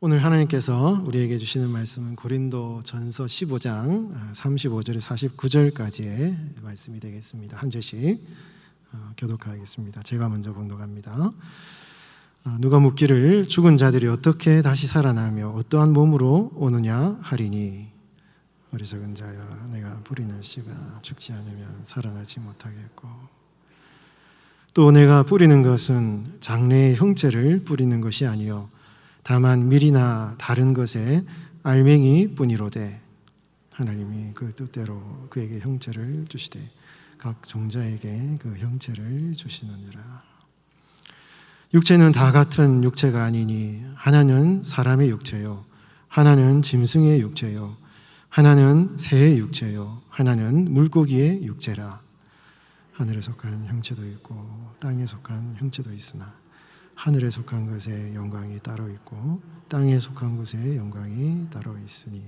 오늘 하나님께서 우리에게 주시는 말씀은 고린도 전서 15장 35절에서 49절까지의 말씀이 되겠습니다. 한 절씩 교독하겠습니다. 제가 먼저 봉독합니다. 누가 묻기를 죽은 자들이 어떻게 다시 살아나며 어떠한 몸으로 오느냐 하리니, 어리석은 자여, 내가 뿌리는 씨가 죽지 않으면 살아나지 못하겠고, 또 내가 뿌리는 것은 장래의 형체를 뿌리는 것이 아니요 다만 밀이나 다른 것의 알맹이 뿐이로되, 하나님이 그 뜻대로 그에게 형체를 주시되 각 종자에게 그 형체를 주시느니라. 육체는 다 같은 육체가 아니니 하나는 사람의 육체요, 하나는 짐승의 육체요, 하나는 새의 육체요, 하나는 물고기의 육체라. 하늘에 속한 형체도 있고 땅에 속한 형체도 있으나 하늘에 속한 것의 영광이 따로 있고 땅에 속한 것의 영광이 따로 있으니,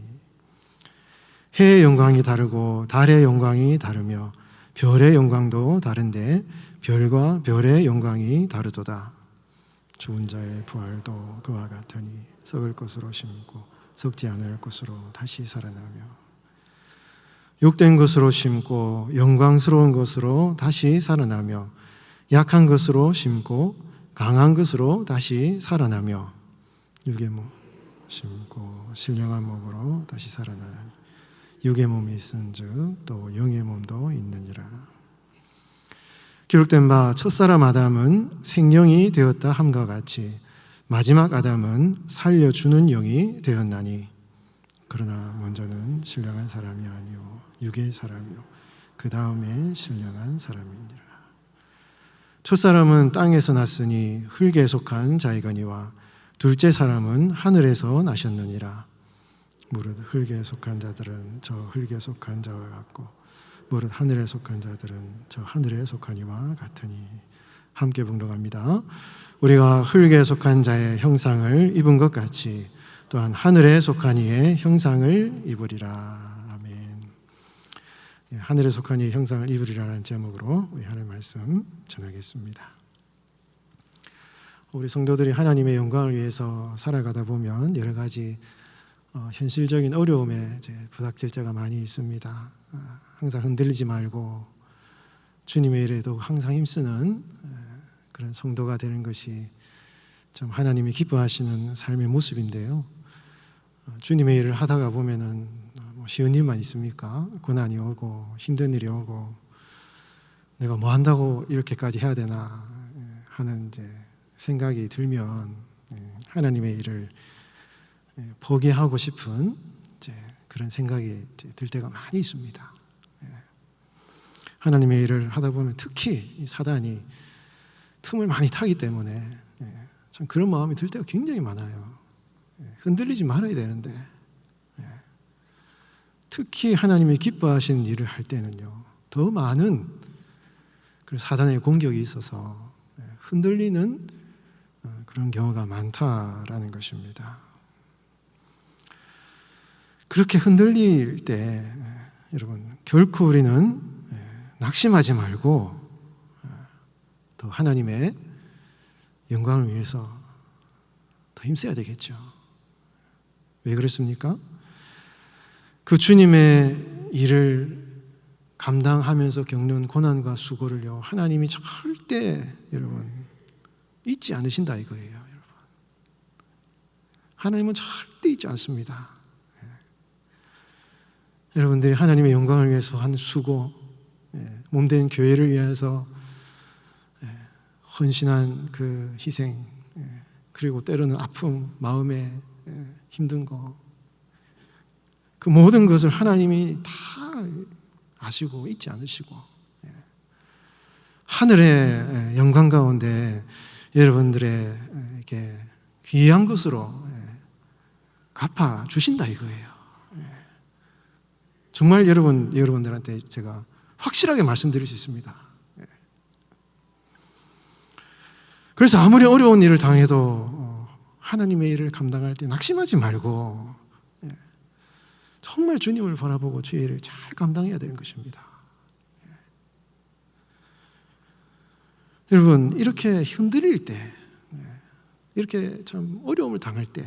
해의 영광이 다르고 달의 영광이 다르며 별의 영광도 다른데 별과 별의 영광이 다르도다. 죽은 자의 부활도 그와 같으니 썩을 것으로 심고 썩지 않을 것으로 다시 살아나며, 욕된 것으로 심고 영광스러운 것으로 다시 살아나며, 약한 것으로 심고 강한 것으로 다시 살아나며, 육의 몸 심고 신령한 몸으로 다시 살아나니 육의 몸이 있은즉 또 영의 몸도 있느니라. 기록된 바 첫사람 아담은 생명이 되었다 함과 같이 마지막 아담은 살려주는 영이 되었나니, 그러나 먼저는 신령한 사람이 아니요 육의 사람이요 그 다음에 신령한 사람이니라. 첫사람은 땅에서 났으니 흙에 속한 자이거니와 둘째 사람은 하늘에서 나셨느니라. 무릇 흙에 속한 자들은 저 흙에 속한 자와 같고 무릇 하늘에 속한 자들은 저 하늘에 속하니와 같으니. 함께 봉독합니다. 우리가 흙에 속한 자의 형상을 입은 것 같이 또한 하늘에 속한 이의 형상을 입으리라. 하늘에 속한 이의 형상을 입으리라는 제목으로 우리 하나님 말씀 전하겠습니다. 우리 성도들이 하나님의 영광을 위해서 살아가다 보면 여러 가지 현실적인 어려움에 부닥칠 때가 많이 있습니다. 항상 흔들리지 말고 주님의 일에도 항상 힘쓰는 그런 성도가 되는 것이 참 하나님이 기뻐하시는 삶의 모습인데요. 주님의 일을 하다가 보면은 쉬운 일만 있습니까? 고난이 오고 힘든 일이 오고 내가 뭐 한다고 이렇게까지 해야 되나 하는 생각이 들면 하나님의 일을 포기하고 싶은 그런 생각이 들 때가 많이 있습니다. 하나님의 일을 하다 보면 특히 사단이 틈을 많이 타기 때문에 참 그런 마음이 들 때가 굉장히 많아요. 흔들리지 말아야 되는데, 특히 하나님이 기뻐하시는 일을 할 때는요 더 많은 사단의 공격이 있어서 흔들리는 그런 경우가 많다라는 것입니다. 그렇게 흔들릴 때 여러분 결코 우리는 낙심하지 말고 더 하나님의 영광을 위해서 더 힘써야 되겠죠. 왜 그렇습니까? 그 주님의 일을 감당하면서 겪는 고난과 수고를요 하나님이 절대 여러분 잊지 않으신다 이거예요. 여러분, 하나님은 절대 잊지 않습니다. 여러분들이 하나님의 영광을 위해서 한 수고, 몸된 교회를 위해서 헌신한 그 희생, 그리고 때로는 아픔, 마음에 힘든 거, 그 모든 것을 하나님이 다 아시고 잊지 않으시고 하늘의 영광 가운데 여러분들의 이렇게 귀한 것으로 갚아 주신다 이거예요. 정말 여러분들한테 제가 확실하게 말씀드릴 수 있습니다. 그래서 아무리 어려운 일을 당해도 하나님의 일을 감당할 때 낙심하지 말고 정말 주님을 바라보고 주의 일을 잘 감당해야 되는 것입니다. 여러분, 이렇게 흔들릴 때, 이렇게 참 어려움을 당할 때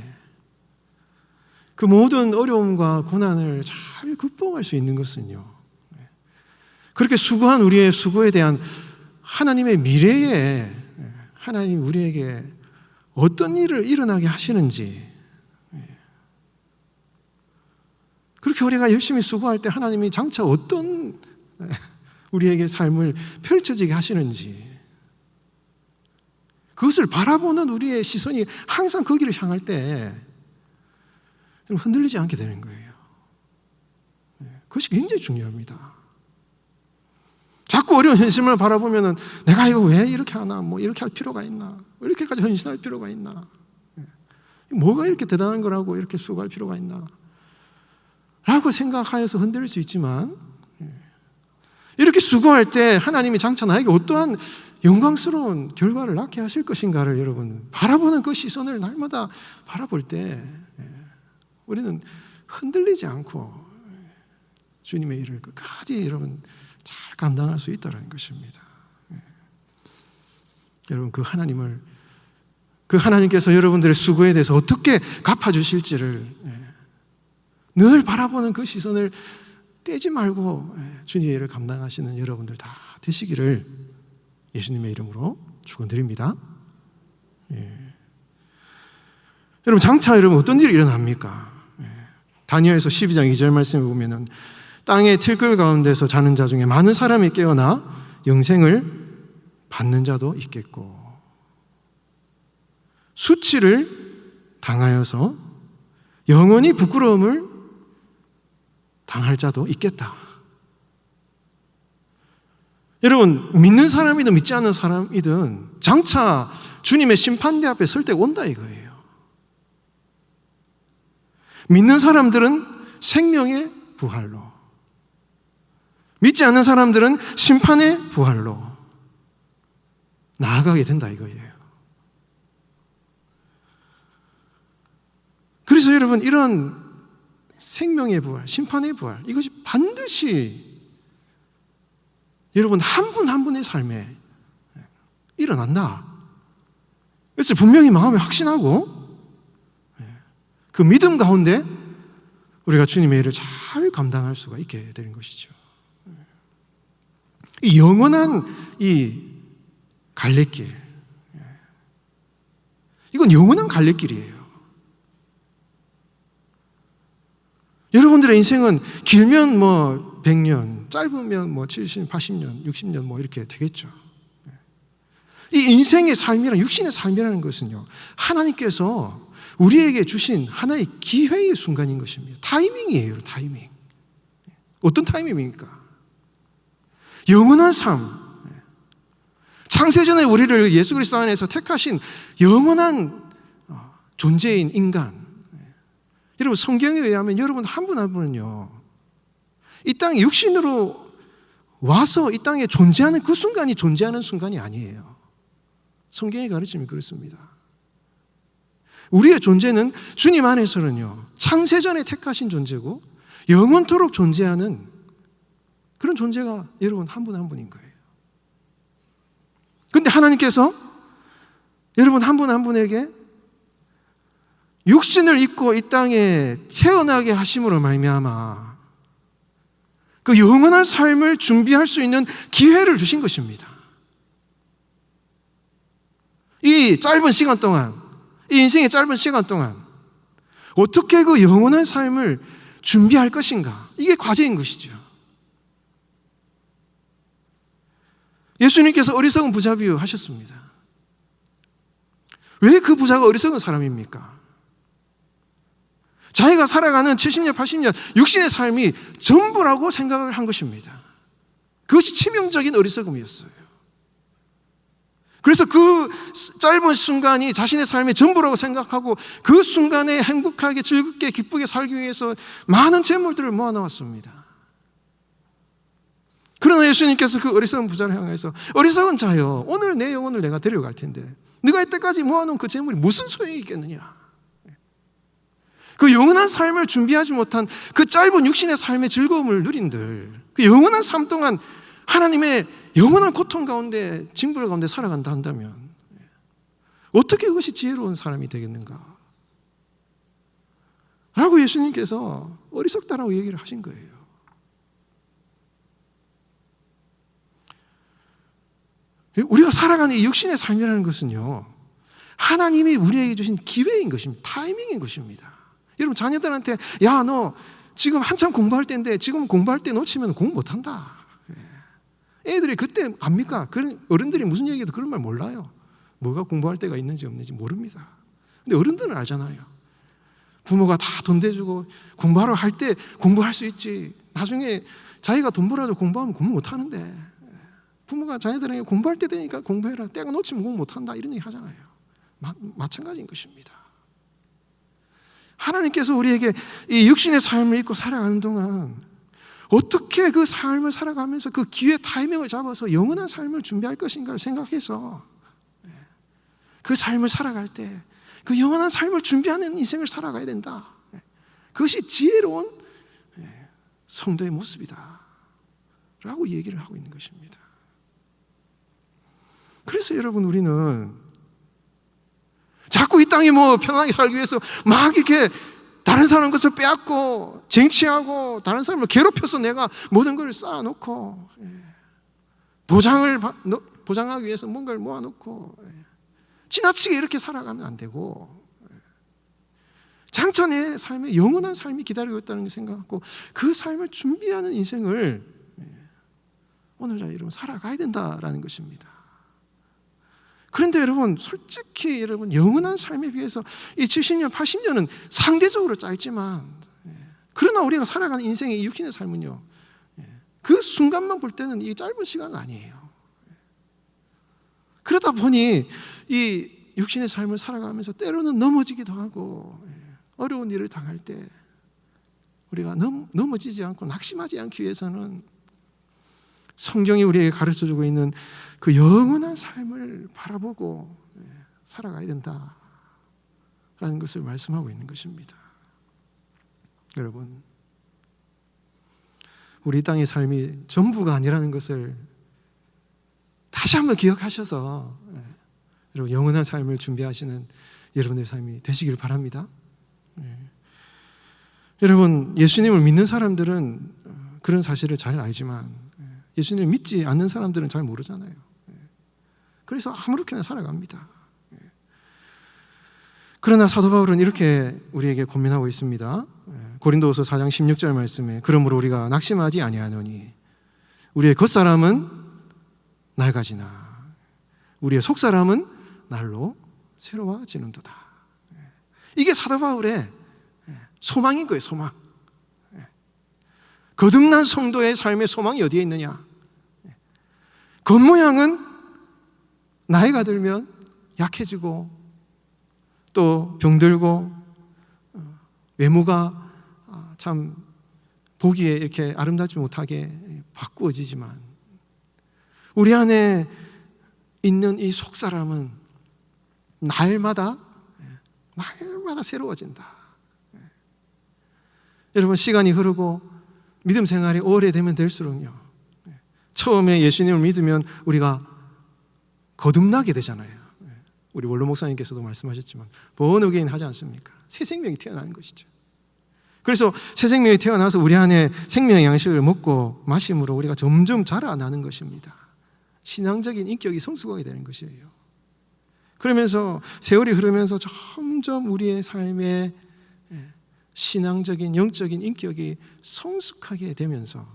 그 모든 어려움과 고난을 잘 극복할 수 있는 것은요, 그렇게 수고한 우리의 수고에 대한 하나님의 미래에 하나님 우리에게 어떤 일을 일어나게 하시는지, 그렇게 우리가 열심히 수고할 때 하나님이 장차 어떤 우리에게 삶을 펼쳐지게 하시는지, 그것을 바라보는 우리의 시선이 항상 거기를 향할 때 흔들리지 않게 되는 거예요. 그것이 굉장히 중요합니다. 자꾸 어려운 현실을 바라보면은 내가 이거 왜 이렇게 하나, 뭐 이렇게 할 필요가 있나, 이렇게까지 헌신할 필요가 있나, 뭐가 이렇게 대단한 거라고 이렇게 수고할 필요가 있나 라고 생각하여서 흔들릴 수 있지만, 이렇게 수고할 때 하나님이 장차 나에게 어떠한 영광스러운 결과를 낳게 하실 것인가를 여러분 바라보는 그 시선을 날마다 바라볼 때 우리는 흔들리지 않고 주님의 일을 끝까지 여러분 잘 감당할 수 있다는 것입니다. 여러분 그 하나님께서 여러분들의 수고에 대해서 어떻게 갚아주실지를 늘 바라보는 그 시선을 떼지 말고 주님의 일을 감당하시는 여러분들 다 되시기를 예수님의 이름으로 축원드립니다. 여러분 장차 여러분 어떤 일이 일어납니까? 다니엘서 12장 2절 말씀에 보면은 땅의 틀끌 가운데서 자는 자 중에 많은 사람이 깨어나 영생을 받는 자도 있겠고, 수치를 당하여서 영원히 부끄러움을 당할 자도 있겠다. 여러분 믿는 사람이든 믿지 않는 사람이든 장차 주님의 심판대 앞에 설 때가 온다 이거예요. 믿는 사람들은 생명의 부활로, 믿지 않는 사람들은 심판의 부활로 나아가게 된다 이거예요. 그래서 여러분 이런 생명의 부활, 심판의 부활, 이것이 반드시 여러분 한 분 한 분의 삶에 일어난다. 그래서 분명히 마음에 확신하고 그 믿음 가운데 우리가 주님의 일을 잘 감당할 수가 있게 되는 것이죠. 이 영원한 이 갈래길, 이건 영원한 갈래길이에요. 여러분들의 인생은 길면 뭐 100년, 짧으면 뭐 70, 80년, 60년 뭐 이렇게 되겠죠. 이 인생의 삶이란, 육신의 삶이라는 것은요, 하나님께서 우리에게 주신 하나의 기회의 순간인 것입니다. 타이밍이에요, 타이밍. 어떤 타이밍입니까? 영원한 삶. 창세전에 우리를 예수 그리스도 안에서 택하신 영원한 존재인 인간. 여러분 성경에 의하면 여러분 한 분 한 분은요, 이 땅에 육신으로 와서 이 땅에 존재하는 그 순간이 존재하는 순간이 아니에요. 성경의 가르침이 그렇습니다. 우리의 존재는 주님 안에서는요, 창세전에 택하신 존재고 영원토록 존재하는 그런 존재가 여러분 한 분 한 분인 거예요. 그런데 하나님께서 여러분 한 분 한 분에게 육신을 입고 이 땅에 태어나게 하심으로 말미암아 그 영원한 삶을 준비할 수 있는 기회를 주신 것입니다. 이 짧은 시간 동안, 이 인생의 짧은 시간 동안 어떻게 그 영원한 삶을 준비할 것인가, 이게 과제인 것이죠. 예수님께서 어리석은 부자 비유 하셨습니다. 왜 그 부자가 어리석은 사람입니까? 자기가 살아가는 70년, 80년 육신의 삶이 전부라고 생각을 한 것입니다. 그것이 치명적인 어리석음이었어요. 그래서 그 짧은 순간이 자신의 삶의 전부라고 생각하고 그 순간에 행복하게 즐겁게 기쁘게 살기 위해서 많은 재물들을 모아놓았습니다. 그러나 예수님께서 그 어리석은 부자를 향해서 어리석은 자여, 오늘 내 영혼을 내가 데려갈 텐데 네가 이때까지 모아놓은 그 재물이 무슨 소용이 있겠느냐. 그 영원한 삶을 준비하지 못한 그 짧은 육신의 삶의 즐거움을 누린들, 그 영원한 삶 동안 하나님의 영원한 고통 가운데, 징벌 가운데 살아간다 한다면 어떻게 그것이 지혜로운 사람이 되겠는가 라고 예수님께서 어리석다라고 얘기를 하신 거예요. 우리가 살아가는 이 육신의 삶이라는 것은요, 하나님이 우리에게 주신 기회인 것입니다. 타이밍인 것입니다. 여러분, 자녀들한테 야, 너 지금 한참 공부할 때인데 지금 공부할 때 놓치면 공부 못한다. 애들이 그때 압니까? 어른들이 무슨 얘기해도 그런 말 몰라요. 뭐가 공부할 때가 있는지 없는지 모릅니다. 근데 어른들은 알잖아요. 부모가 다 돈 대주고 공부하러 할 때 공부할 수 있지. 나중에 자기가 돈 벌어서 공부하면 공부 못하는데, 부모가 자녀들에게 공부할 때 되니까 공부해라, 때가 놓치면 공부 못한다, 이런 얘기 하잖아요. 마찬가지인 것입니다. 하나님께서 우리에게 이 육신의 삶을 입고 살아가는 동안 어떻게 그 삶을 살아가면서 그 기회 타이밍을 잡아서 영원한 삶을 준비할 것인가를 생각해서 그 삶을 살아갈 때 그 영원한 삶을 준비하는 인생을 살아가야 된다. 그것이 지혜로운 성도의 모습이다 라고 얘기를 하고 있는 것입니다. 그래서 여러분, 우리는 자꾸 이 땅에 편하게 살기 위해서 막 이렇게 다른 사람 것을 빼앗고 쟁취하고 다른 사람을 괴롭혀서 내가 모든 걸 쌓아놓고 보장하기 위해서 뭔가를 모아놓고 지나치게 이렇게 살아가면 안 되고, 장차 내 삶에 영원한 삶이 기다리고 있다는 걸 생각하고 그 삶을 준비하는 인생을 오늘날 여러분 살아가야 된다라는 것입니다. 그런데 여러분, 솔직히 여러분, 영원한 삶에 비해서 이 70년, 80년은 상대적으로 짧지만, 그러나 우리가 살아가는 인생의 이 육신의 삶은요, 그 순간만 볼 때는 이 짧은 시간은 아니에요. 그러다 보니 이 육신의 삶을 살아가면서 때로는 넘어지기도 하고, 어려운 일을 당할 때 우리가 넘어지지 않고 낙심하지 않기 위해서는 성경이 우리에게 가르쳐주고 있는 그 영원한 삶을 바라보고 살아가야 된다라는 것을 말씀하고 있는 것입니다. 여러분, 우리 땅의 삶이 전부가 아니라는 것을 다시 한번 기억하셔서 여러분, 영원한 삶을 준비하시는 여러분의 삶이 되시길 바랍니다. 여러분, 예수님을 믿는 사람들은 그런 사실을 잘 알지만 예수님을 믿지 않는 사람들은 잘 모르잖아요. 그래서 아무렇게나 살아갑니다. 그러나 사도 바울은 이렇게 우리에게 고민하고 있습니다. 고린도후서 4장 16절 말씀에, 그러므로 우리가 낙심하지 아니하노니 우리의 겉사람은 낡아지나 우리의 속사람은 날로 새로워지는도다. 이게 사도 바울의 소망인 거예요. 소망. 거듭난 성도의 삶의 소망이 어디에 있느냐? 겉모양은 나이가 들면 약해지고 또 병들고 외모가 참 보기에 이렇게 아름답지 못하게 바꾸어지지만, 우리 안에 있는 이 속사람은 날마다 새로워진다. 여러분, 시간이 흐르고 믿음 생활이 오래되면 될수록요, 처음에 예수님을 믿으면 우리가 거듭나게 되잖아요. 우리 원로 목사님께서도 말씀하셨지만 born 하지 않습니까? 새 생명이 태어나는 것이죠. 그래서 새 생명이 태어나서 우리 안에 생명의 양식을 먹고 마심으로 우리가 점점 자라나는 것입니다. 신앙적인 인격이 성숙하게 되는 것이에요. 그러면서 세월이 흐르면서 점점 우리의 삶에 신앙적인 영적인 인격이 성숙하게 되면서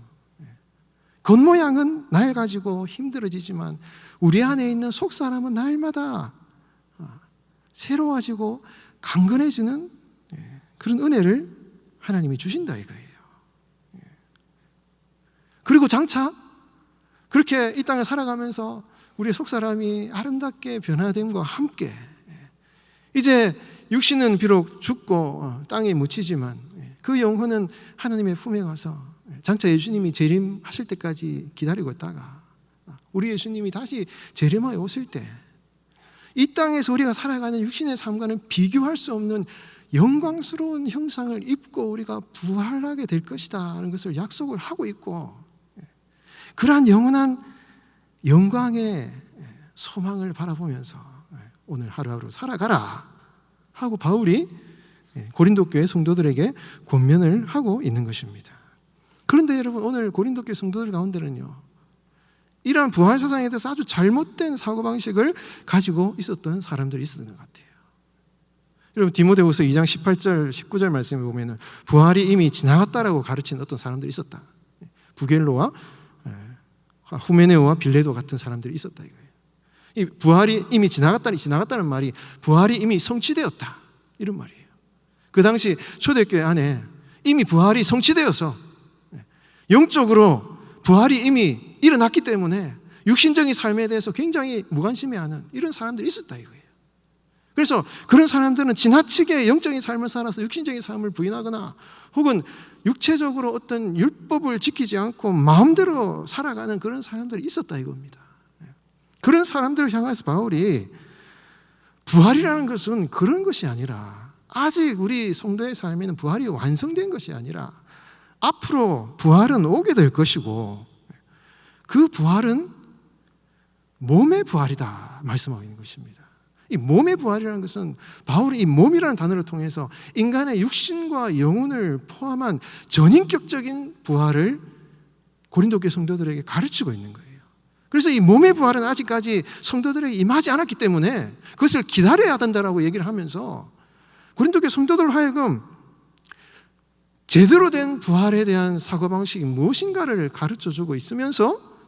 겉모양은 낡아지고 힘들어지지만 우리 안에 있는 속사람은 날마다 새로워지고 강건해지는 그런 은혜를 하나님이 주신다 이거예요. 그리고 장차 그렇게 이 땅을 살아가면서 우리의 속사람이 아름답게 변화됨과 함께 이제 육신은 비록 죽고 땅에 묻히지만 그 영혼은 하나님의 품에 가서 장차 예수님이 재림하실 때까지 기다리고 있다가 우리 예수님이 다시 재림하여 오실 때 이 땅에서 우리가 살아가는 육신의 삶과는 비교할 수 없는 영광스러운 형상을 입고 우리가 부활하게 될 것이다 하는 것을 약속을 하고 있고, 그러한 영원한 영광의 소망을 바라보면서 오늘 하루하루 살아가라 하고 바울이 고린도 교회 성도들에게 권면을 하고 있는 것입니다. 그런데 여러분, 오늘 고린도 교회 성도들 가운데는요, 이러한 부활 사상에 대해서 아주 잘못된 사고방식을 가지고 있었던 사람들이 있었던 것 같아요. 여러분, 디모데후서 2장 18절 19절 말씀에 보면은 부활이 이미 지나갔다라고 가르치는 어떤 사람들이 있었다. 부겔로와 후메네오와 빌레도 같은 사람들이 있었다 이거예요. 이 부활이 이미 지나갔다는 말이 부활이 이미 성취되었다 이런 말이에요. 그 당시 초대교회 안에 이미 부활이 성취되어서 영적으로 부활이 이미 일어났기 때문에 육신적인 삶에 대해서 굉장히 무관심해하는 이런 사람들이 있었다 이거예요. 그래서 그런 사람들은 지나치게 영적인 삶을 살아서 육신적인 삶을 부인하거나 혹은 육체적으로 어떤 율법을 지키지 않고 마음대로 살아가는 그런 사람들이 있었다 이겁니다. 그런 사람들을 향해서 바울이 부활이라는 것은 그런 것이 아니라, 아직 우리 성도의 삶에는 부활이 완성된 것이 아니라 앞으로 부활은 오게 될 것이고 그 부활은 몸의 부활이다 말씀하고 있는 것입니다. 이 몸의 부활이라는 것은 바울이 이 몸이라는 단어를 통해서 인간의 육신과 영혼을 포함한 전인격적인 부활을 고린도 교회 성도들에게 가르치고 있는 거예요. 그래서 이 몸의 부활은 아직까지 성도들에게 임하지 않았기 때문에 그것을 기다려야 된다라고 얘기를 하면서 고린도 교회 성도들 하여금 제대로 된 부활에 대한 사고방식이 무엇인가를 가르쳐주고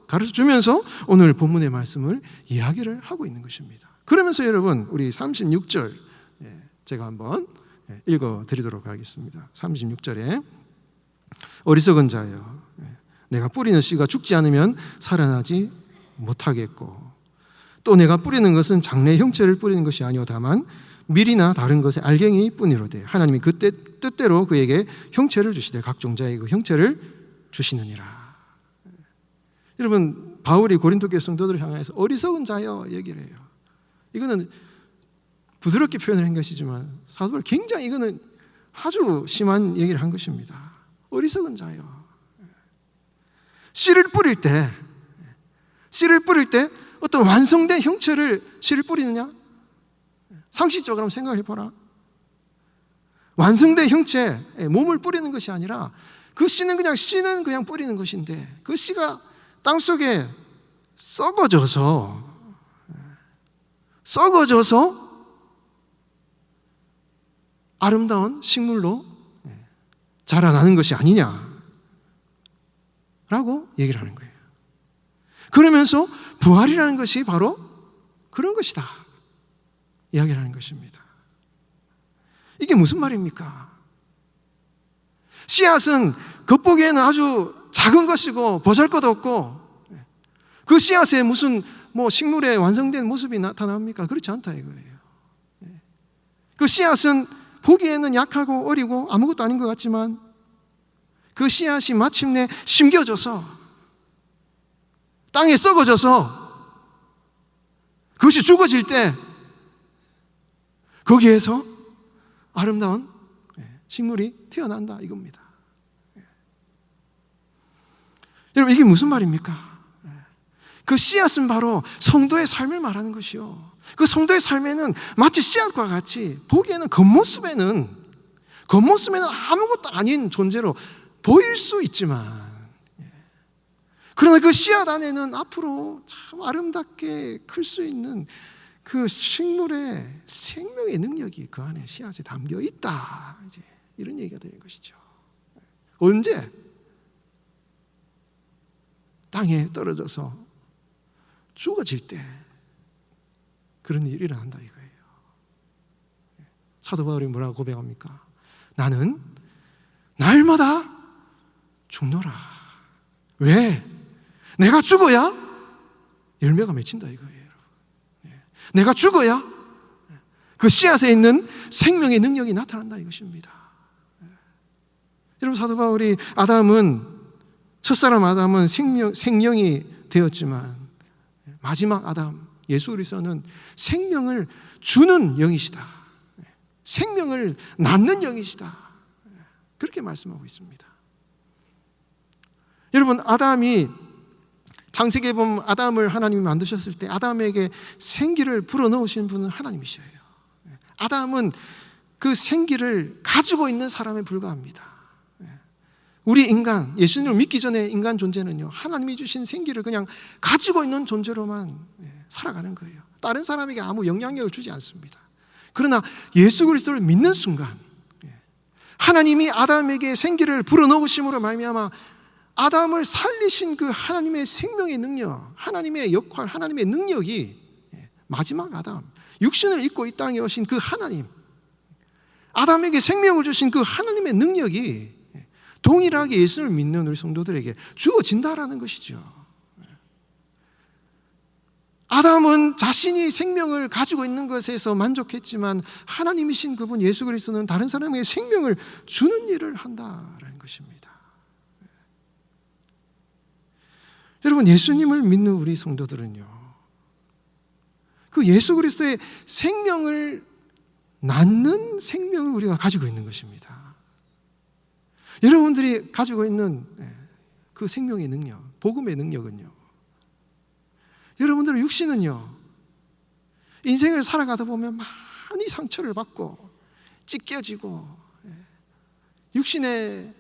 가르쳐주면서 오늘 본문의 말씀을 이야기를 하고 있는 것입니다. 그러면서 여러분, 우리 36절 제가 한번 읽어드리도록 하겠습니다. 36절에 어리석은 자여, 내가 뿌리는 씨가 죽지 않으면 살아나지 못하겠고 또 내가 뿌리는 것은 장래 형체를 뿌리는 것이 아니오 다만 밀이나 다른 것의 알갱이 뿐이로되 하나님이 그때 뜻대로 그에게 형체를 주시되 각종 자의 그 형체를 주시느니라. 여러분, 바울이 고린도 교회 성도들을 향해서 어리석은 자여 얘기를 해요. 이거는 부드럽게 표현을 한 것이지만 사도 바울이 굉장히 이거는 아주 심한 얘기를 한 것입니다. 어리석은 자여. 씨를 뿌릴 때 어떤 완성된 형체를 씨를 뿌리느냐? 상식적으로 한번 생각을 해봐라. 완성된 형체, 몸을 뿌리는 것이 아니라 그 씨는 그냥 뿌리는 것인데 그 씨가 땅속에 썩어져서 아름다운 식물로 자라나는 것이 아니냐라고 얘기를 하는 거예요. 그러면서 부활이라는 것이 바로 그런 것이다 이야기를 하는 것입니다. 이게 무슨 말입니까? 씨앗은 겉보기에는 아주 작은 것이고 보잘것없고 그 씨앗에 무슨 식물의 완성된 모습이 나타납니까? 그렇지 않다 이거예요. 그 씨앗은 보기에는 약하고 어리고 아무것도 아닌 것 같지만 그 씨앗이 마침내 심겨져서 땅에 썩어져서 그것이 죽어질 때 거기에서 아름다운 식물이 태어난다 이겁니다. 여러분, 이게 무슨 말입니까? 그 씨앗은 바로 성도의 삶을 말하는 것이요, 그 성도의 삶에는 마치 씨앗과 같이 보기에는 겉모습에는 아무것도 아닌 존재로 보일 수 있지만 그러나 그 씨앗 안에는 앞으로 참 아름답게 클 수 있는 그 식물의 생명의 능력이 그 안에 씨앗에 담겨 있다, 이제 이런 얘기가 되는 것이죠. 언제? 땅에 떨어져서 죽어질 때 그런 일이 일어난다 이거예요. 사도 바울이 뭐라고 고백합니까? 나는 날마다 죽노라. 왜? 내가 죽어야 열매가 맺힌다 이거예요. 내가 죽어야 그 씨앗에 있는 생명의 능력이 나타난다 이것입니다. 여러분, 사도 바울이 첫사람 아담은 생명이 되었지만 마지막 아담 예수 그리스도는 생명을 주는 영이시다, 생명을 낳는 영이시다, 그렇게 말씀하고 있습니다. 여러분, 아담이 창세기에 보면 아담을 하나님이 만드셨을 때 아담에게 생기를 불어넣으신 분은 하나님이셔요. 아담은 그 생기를 가지고 있는 사람에 불과합니다. 우리 인간, 예수님을 믿기 전에 인간 존재는요, 하나님이 주신 생기를 그냥 가지고 있는 존재로만 살아가는 거예요. 다른 사람에게 아무 영향력을 주지 않습니다. 그러나 예수 그리스도를 믿는 순간 하나님이 아담에게 생기를 불어넣으심으로 말미암아 아담을 살리신 그 하나님의 생명의 능력, 하나님의 역할, 하나님의 능력이 마지막 아담, 육신을 입고 이 땅에 오신 그 하나님, 아담에게 생명을 주신 그 하나님의 능력이 동일하게 예수를 믿는 우리 성도들에게 주어진다라는 것이죠. 아담은 자신이 생명을 가지고 있는 것에서 만족했지만 하나님이신 그분 예수 그리스도는 다른 사람에게 생명을 주는 일을 한다라는 것입니다. 여러분, 예수님을 믿는 우리 성도들은요, 그 예수 그리스도의 생명을 낳는 생명을 우리가 가지고 있는 것입니다. 여러분들이 가지고 있는 그 생명의 능력, 복음의 능력은요, 여러분들의 육신은요, 인생을 살아가다 보면 많이 상처를 받고 찢겨지고 육신의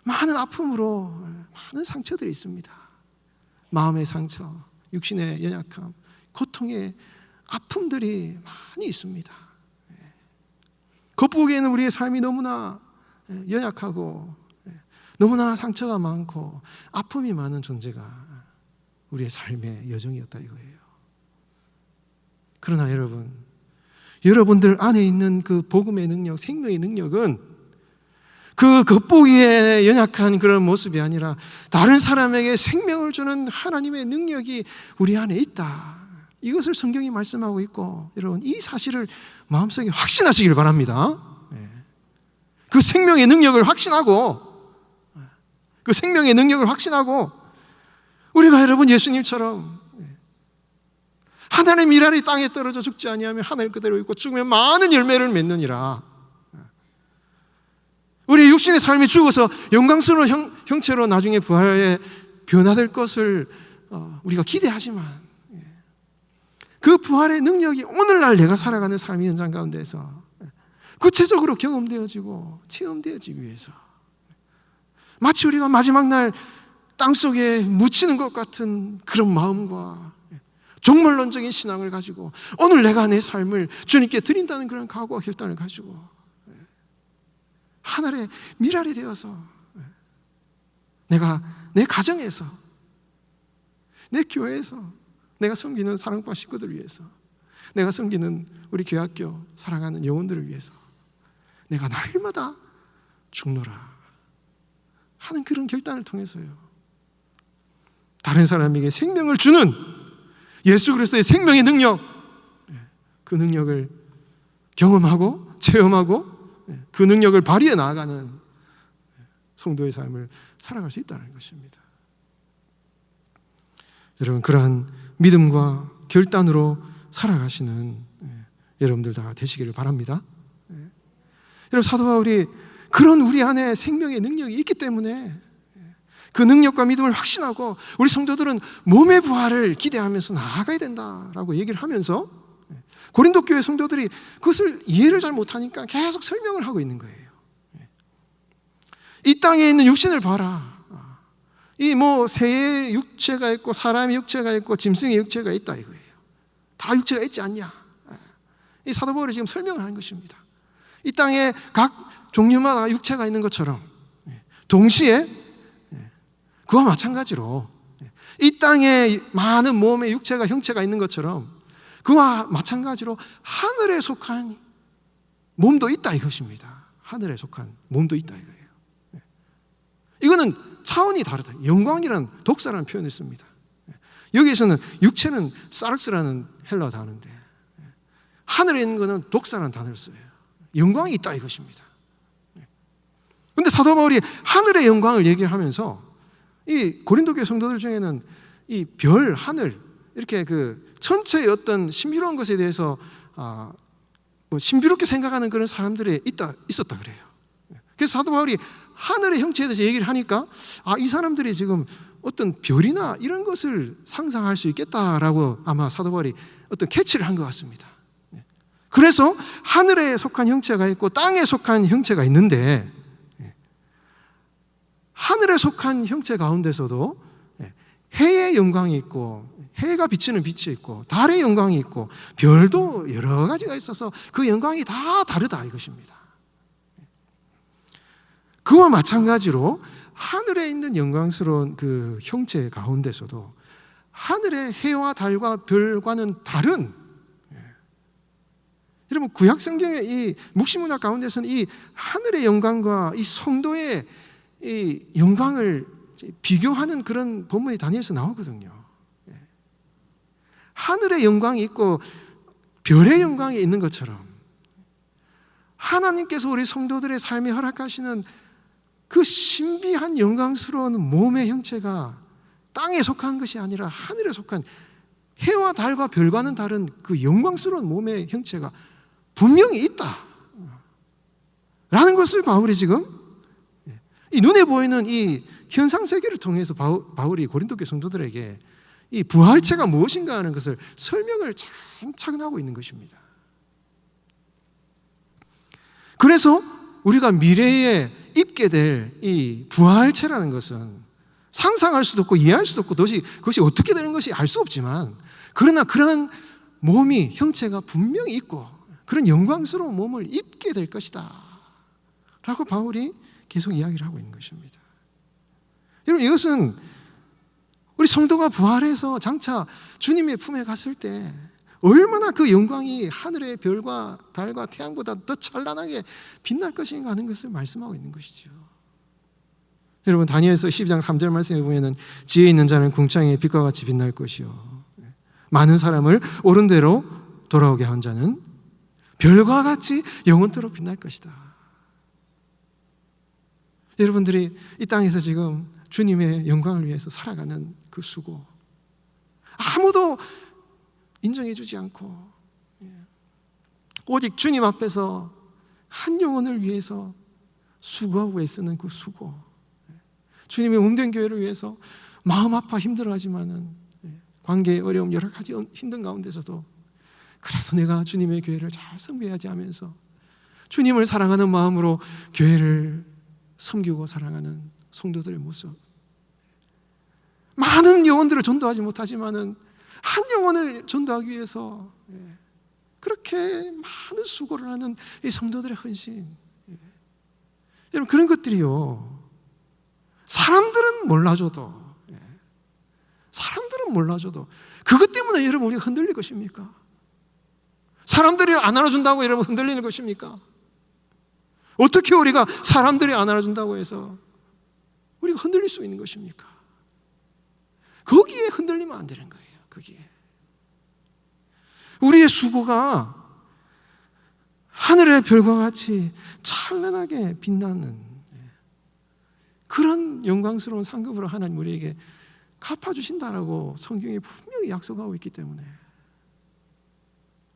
많은 아픔으로 많은 상처들이 있습니다. 마음의 상처, 육신의 연약함, 고통의 아픔들이 많이 있습니다. 겉보기에는 우리의 삶이 너무나 연약하고 너무나 상처가 많고 아픔이 많은 존재가 우리의 삶의 여정이었다 이거예요. 그러나 여러분들 안에 있는 그 복음의 능력, 생명의 능력은 그 겉보기에 연약한 그런 모습이 아니라 다른 사람에게 생명을 주는 하나님의 능력이 우리 안에 있다. 이것을 성경이 말씀하고 있고, 여러분 이 사실을 마음속에 확신하시길 바랍니다. 그 생명의 능력을 확신하고, 그 생명의 능력을 확신하고, 우리가 여러분 예수님처럼 하나님의 미랄이 땅에 떨어져 죽지 아니하면 하늘 그대로 있고 죽으면 많은 열매를 맺느니라. 우리 육신의 삶이 죽어서 영광스러운 형체로 나중에 부활에 변화될 것을 우리가 기대하지만 그 부활의 능력이 오늘날 내가 살아가는 삶의 현장 가운데서 구체적으로 경험되어지고 체험되어지기 위해서, 마치 우리가 마지막 날 땅속에 묻히는 것 같은 그런 마음과 종말론적인 신앙을 가지고 오늘 내가 내 삶을 주님께 드린다는 그런 각오와 결단을 가지고 하늘의 미랄이 되어서 내가 내 가정에서, 내 교회에서, 내가 섬기는 사랑받은 식구들을 위해서, 내가 섬기는 우리 교회학교 사랑하는 영혼들을 위해서 내가 날마다 죽노라 하는 그런 결단을 통해서요, 다른 사람에게 생명을 주는 예수 그리스도의 생명의 능력, 그 능력을 경험하고 체험하고 그 능력을 발휘해 나아가는 성도의 삶을 살아갈 수 있다는 것입니다. 여러분, 그러한 믿음과 결단으로 살아가시는 여러분들 다 되시기를 바랍니다. 여러분, 사도 바울이 그런 우리 안에 생명의 능력이 있기 때문에 그 능력과 믿음을 확신하고 우리 성도들은 몸의 부활을 기대하면서 나아가야 된다라고 얘기를 하면서 고린도 교회 성도들이 그것을 이해를 잘 못하니까 계속 설명을 하고 있는 거예요. 이 땅에 있는 육신을 봐라. 이 새의 육체가 있고 사람의 육체가 있고 짐승의 육체가 있다 이거예요. 다 육체가 있지 않냐. 이 사도 바울이 지금 설명을 하는 것입니다. 이 땅에 각 종류마다 육체가 있는 것처럼 동시에 그와 마찬가지로 이 땅에 많은 몸의 육체가 형체가 있는 것처럼 그와 마찬가지로 하늘에 속한 몸도 있다 이것입니다. 하늘에 속한 몸도 있다 이거예요. 이거는 차원이 다르다. 영광이라는 독사라는 표현을 씁니다. 여기에서는 육체는 사르스라는 헬라 단어인데 하늘에 있는 것은 독사라는 단어를 써요. 영광이 있다 이것입니다. 그런데 사도 바울이 하늘의 영광을 얘기를 하면서 이 고린도 교회 성도들 중에는 이 별, 하늘 이렇게 그 천체의 어떤 신비로운 것에 대해서 신비롭게 생각하는 그런 사람들이 있었다 그래요. 그래서 사도 바울이 하늘의 형체에 대해서 얘기를 하니까 이 사람들이 지금 어떤 별이나 이런 것을 상상할 수 있겠다라고 아마 사도 바울이 어떤 캐치를 한 것 같습니다. 그래서 하늘에 속한 형체가 있고 땅에 속한 형체가 있는데, 하늘에 속한 형체 가운데서도 해의 영광이 있고, 해가 비치는 빛이 있고, 달의 영광이 있고, 별도 여러 가지가 있어서 그 영광이 다 다르다 이것입니다. 그와 마찬가지로 하늘에 있는 영광스러운 그 형체 가운데서도 하늘의 해와 달과 별과는 다른, 여러분 구약 성경의 이 묵시문학 가운데서는 이 하늘의 영광과 이 성도의 이 영광을 비교하는 그런 본문이 다니엘서 나오거든요. 하늘의 영광이 있고 별의 영광이 있는 것처럼 하나님께서 우리 성도들의 삶에 허락하시는 그 신비한 영광스러운 몸의 형체가 땅에 속한 것이 아니라 하늘에 속한 해와 달과 별과는 다른 그 영광스러운 몸의 형체가 분명히 있다 라는 것을 바울이 지금 이 눈에 보이는 이 현상세계를 통해서 바울이 고린도 교회 성도들에게 이 부활체가 무엇인가 하는 것을 설명을 차근차근 하고 있는 것입니다. 그래서 우리가 미래에 입게 될 이 부활체라는 것은 상상할 수도 없고 이해할 수도 없고 그것이 어떻게 되는 것이 알 수 없지만, 그러나 그런 몸이 형체가 분명히 있고 그런 영광스러운 몸을 입게 될 것이다 라고 바울이 계속 이야기를 하고 있는 것입니다. 여러분, 이것은 우리 성도가 부활해서 장차 주님의 품에 갔을 때 얼마나 그 영광이 하늘의 별과 달과 태양보다 더 찬란하게 빛날 것인가 하는 것을 말씀하고 있는 것이죠. 여러분, 다니엘서 12장 3절 말씀에 보면은 지혜 있는 자는 궁창의 빛과 같이 빛날 것이요 많은 사람을 옳은 대로 돌아오게 한 자는 별과 같이 영원토록 빛날 것이다. 여러분들이 이 땅에서 지금 주님의 영광을 위해서 살아가는 그 수고, 아무도 인정해 주지 않고 오직 주님 앞에서 한 영혼을 위해서 수고하고 애쓰는 그 수고, 주님의 몸된 교회를 위해서 마음 아파 힘들어하지만은 관계의 어려움 여러 가지 힘든 가운데서도 그래도 내가 주님의 교회를 잘 섬겨야지 하면서 주님을 사랑하는 마음으로 교회를 섬기고 사랑하는 성도들의 모습, 많은 영혼들을 전도하지 못하지만은 한 영혼을 전도하기 위해서 그렇게 많은 수고를 하는 이 성도들의 헌신, 여러분, 그런 것들이요 사람들은 몰라줘도 그것 때문에 여러분 우리가 흔들릴 것입니까? 사람들이 안 알아준다고 여러분 흔들리는 것입니까? 어떻게 우리가 사람들이 안 알아준다고 해서 우리가 흔들릴 수 있는 것입니까? 거기에 흔들리면 안 되는 거예요. 거기에 우리의 수고가 하늘의 별과 같이 찬란하게 빛나는 그런 영광스러운 상급으로 하나님 우리에게 갚아주신다라고 성경이 분명히 약속하고 있기 때문에,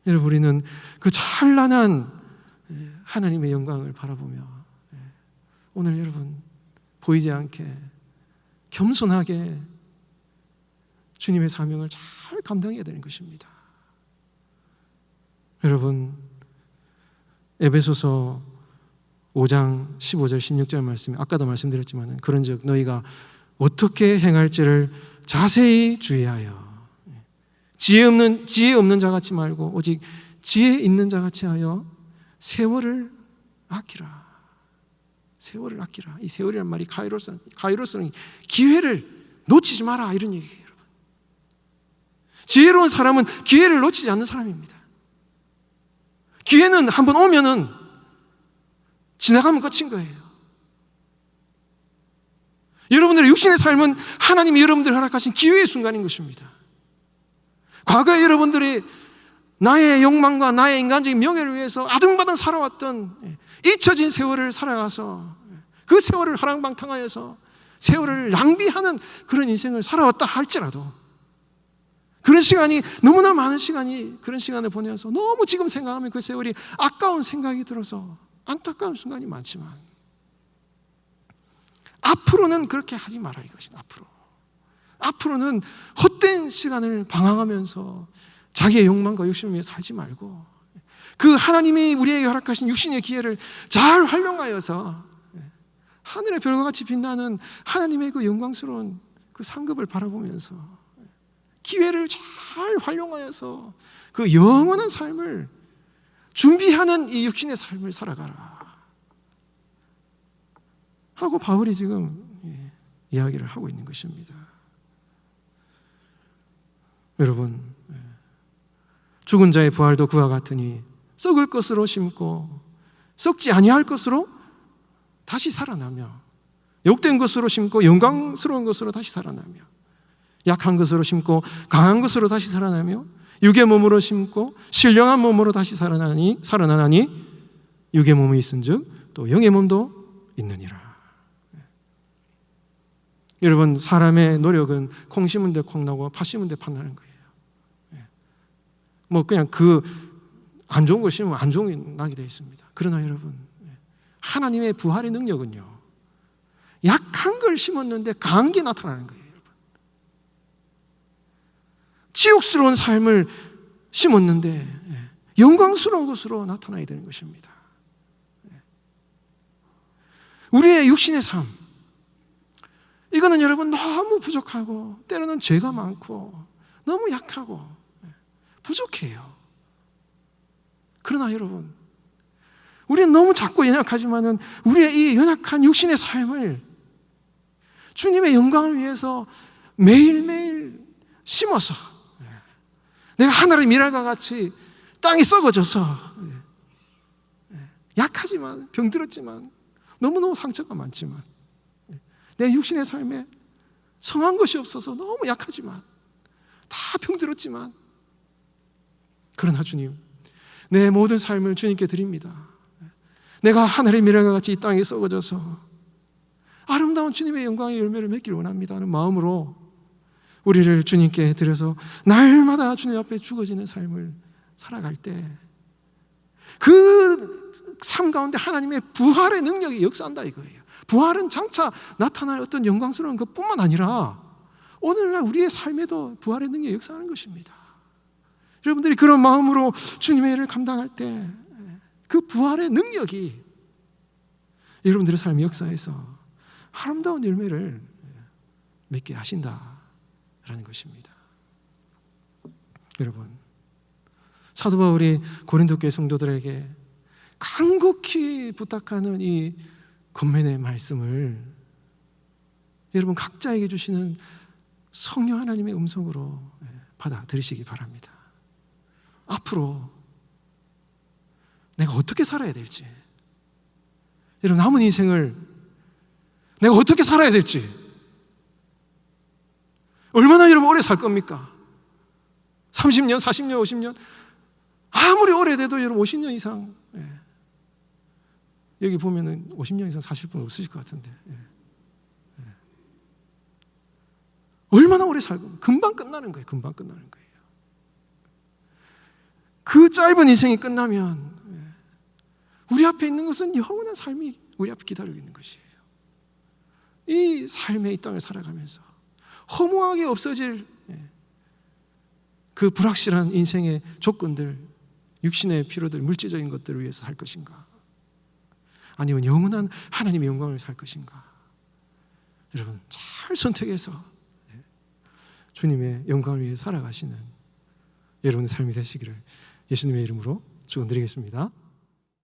여러분, 우리는 그 찬란한 하나님의 영광을 바라보며 오늘 여러분 보이지 않게 겸손하게 주님의 사명을 잘 감당해야 되는 것입니다. 여러분, 에베소서 5장 15절 16절 말씀에 아까도 말씀드렸지만, 그런즉 너희가 어떻게 행할지를 자세히 주의하여 지혜 없는 자같이 말고 오직 지혜 있는 자같이 하여 세월을 아끼라. 세월을 아끼라. 이 세월이란 말이 카이로스는 기회를 놓치지 마라 이런 얘기예요. 여러분, 지혜로운 사람은 기회를 놓치지 않는 사람입니다. 기회는 한번 오면은 지나가면 끝인 거예요. 여러분들의 육신의 삶은 하나님이 여러분들 허락하신 기회의 순간인 것입니다. 과거에 여러분들이 나의 욕망과 나의 인간적인 명예를 위해서 아등바등 살아왔던 잊혀진 세월을 살아가서 그 세월을 허랑방탕하여서 세월을 낭비하는 그런 인생을 살아왔다 할지라도, 그런 시간이 너무나 많은 그런 시간을 보내서 너무 지금 생각하면 그 세월이 아까운 생각이 들어서 안타까운 순간이 많지만, 앞으로는 그렇게 하지 마라 이것입니다. 앞으로는 헛된 시간을 방황하면서 자기의 욕망과 욕심을 위해 살지 말고 그 하나님이 우리에게 허락하신 육신의 기회를 잘 활용하여서 하늘의 별과 같이 빛나는 하나님의 그 영광스러운 그 상급을 바라보면서 기회를 잘 활용하여서 그 영원한 삶을 준비하는 이 육신의 삶을 살아가라 하고 바울이 지금 이야기를 하고 있는 것입니다. 여러분, 죽은 자의 부활도 그와 같으니 썩을 것으로 심고 썩지 아니할 것으로 다시 살아나며, 욕된 것으로 심고 영광스러운 것으로 다시 살아나며, 약한 것으로 심고 강한 것으로 다시 살아나며, 육의 몸으로 심고 신령한 몸으로 다시 살아나니 육의 몸이 있은즉 또 영의 몸도 있느니라. 여러분, 사람의 노력은 콩 심은 데 콩 나고 팥 심은 데 팥 나는 거예요. 뭐 그냥 그 안 좋은 걸 심으면 안 좋은 게 나게 되어 있습니다. 그러나 여러분, 하나님의 부활의 능력은요, 약한 걸 심었는데 강한 게 나타나는 거예요. 여러분, 지옥스러운 삶을 심었는데 영광스러운 것으로 나타나야 되는 것입니다. 우리의 육신의 삶, 이거는 여러분 너무 부족하고 때로는 죄가 많고 너무 약하고 부족해요. 그러나 여러분, 우리는 너무 작고 연약하지만은 우리의 이 연약한 육신의 삶을 주님의 영광을 위해서 매일매일 심어서 내가 하늘의 미랄과 같이 땅이 썩어져서 약하지만 병들었지만 너무너무 상처가 많지만 내 육신의 삶에 성한 것이 없어서 너무 약하지만 다 병들었지만, 그러나 주님, 내 모든 삶을 주님께 드립니다. 내가 하늘의 미랄과 같이 이 땅에 썩어져서 아름다운 주님의 영광의 열매를 맺기를 원합니다 하는 마음으로 우리를 주님께 드려서 날마다 주님 앞에 죽어지는 삶을 살아갈 때 그 삶 가운데 하나님의 부활의 능력이 역사한다 이거예요. 부활은 장차 나타날 어떤 영광스러운 것뿐만 아니라 오늘날 우리의 삶에도 부활의 능력이 역사하는 것입니다. 여러분들이 그런 마음으로 주님의 일을 감당할 때 그 부활의 능력이 여러분들의 삶의 역사에서 아름다운 열매를 맺게 하신다라는 것입니다. 여러분, 사도 바울이 고린도 교회 성도들에게 간곡히 부탁하는 이 권면의 말씀을 여러분 각자에게 주시는 성령 하나님의 음성으로 받아들이시기 바랍니다. 앞으로 내가 어떻게 살아야 될지, 여러분 남은 인생을 내가 어떻게 살아야 될지, 얼마나 여러분 오래 살 겁니까? 30년, 40년, 50년, 아무리 오래돼도 여러분 50년 이상, 여기 보면은 50년 이상 사실 분 없으실 것 같은데, 얼마나 오래 살고 금방 끝나는 거예요. 금방 끝나는 거예요. 그 짧은 인생이 끝나면 우리 앞에 있는 것은 영원한 삶이 우리 앞에 기다리고 있는 것이에요. 이 삶의 이 땅을 살아가면서 허무하게 없어질 그 불확실한 인생의 조건들, 육신의 필요들, 물질적인 것들을 위해서 살 것인가, 아니면 영원한 하나님의 영광을 살 것인가. 여러분 잘 선택해서 주님의 영광을 위해 살아가시는 여러분의 삶이 되시기를 예수님의 이름으로 축원드리겠습니다.